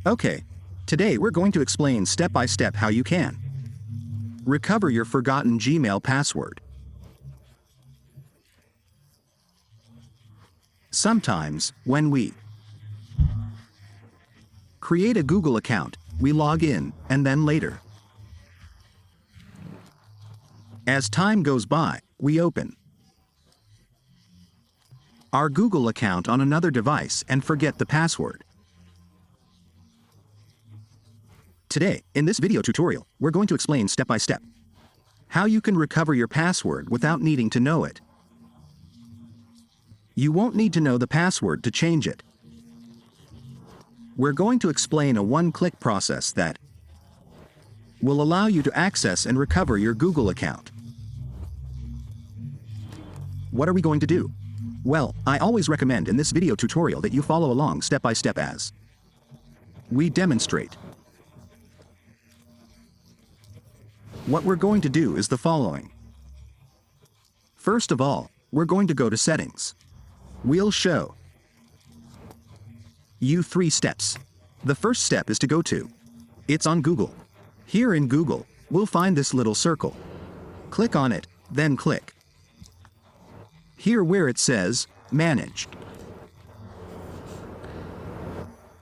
Okay, today we're going to explain step by step how you can recover your forgotten Gmail password. Sometimes, when we create a Google account, we log in, and then later, as time goes by, we open our Google account on another device and forget the password. Today, in this video tutorial, we're going to explain step by step how you can recover your password without needing to know it. You won't need to know the password to change it. We're going to explain a one-click process that will allow you to access and recover your Google account. What are we going to do? Well, I always recommend in this video tutorial that you follow along step by step as we demonstrate. What we're going to do is the following. First of all, we're going to go to Settings. We'll show you 3 steps. The first step is to go to, it's on Google. Here in Google, we'll find this little circle. Click on it, then click here where it says, Manage.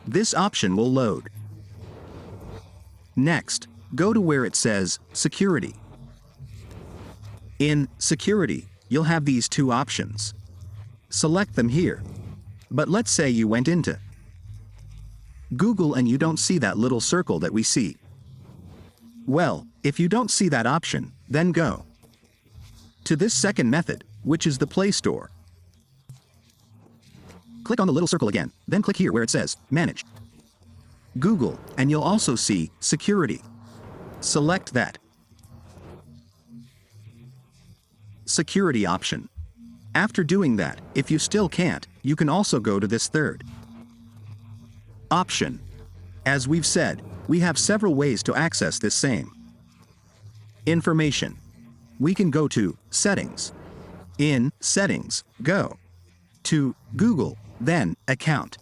This option will load. Next, go to where it says, Security. In Security, you'll have these 2 options. Select them here. But let's say you went into Google and you don't see that little circle that we see. Well, if you don't see that option, then go to this second method, which is the Play Store. Click on the little circle again, then click here where it says, Manage Google, and you'll also see Security. Select that Security option. After doing that, if you still can't, you can also go to this third option. As we've said, we have several ways to access this same information. We can go to Settings. In Settings, go to Google, then Account.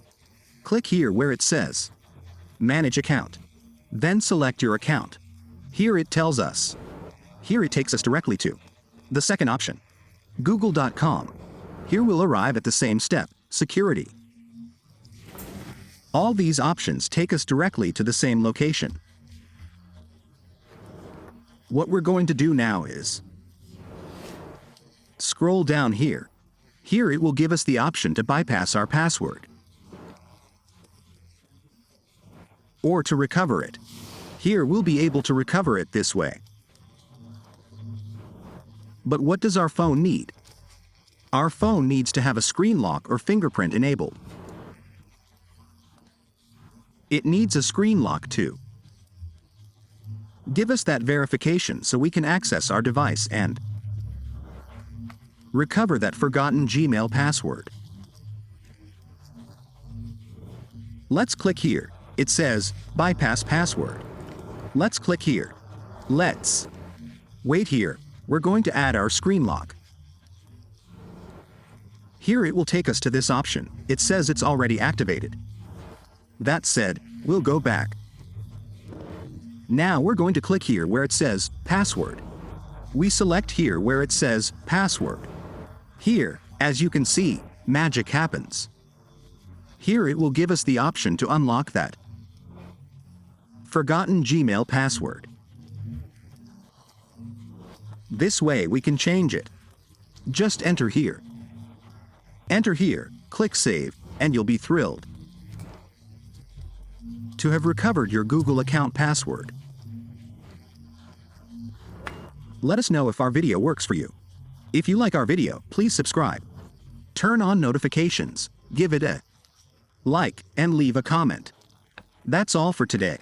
Click here where it says Manage Account. Then select your account. Here it tells us. Here it takes us directly to the second option, google.com. Here we'll arrive at the same step, Security. All these options take us directly to the same location. What we're going to do now is scroll down here. Here it will give us the option to bypass our password or to recover it. Here we'll be able to recover it this way. But what does our phone need? Our phone needs to have a screen lock or fingerprint enabled. It needs a screen lock too. Give us that verification so we can access our device and recover that forgotten Gmail password. Let's click here. It says, Bypass Password. Let's click here. Let's wait here. We're going to add our screen lock. Here it will take us to this option. It says it's already activated. That said, we'll go back. Now we're going to click here where it says, Password. We select here where it says, Password. Here, as you can see, magic happens. Here it will give us the option to unlock that forgotten Gmail password. This way we can change it. Just enter here. Enter here, click Save, and you'll be thrilled to have recovered your Google account password. Let us know if our video works for you. If you like our video, please subscribe. Turn on notifications, give it a like, and leave a comment. That's all for today.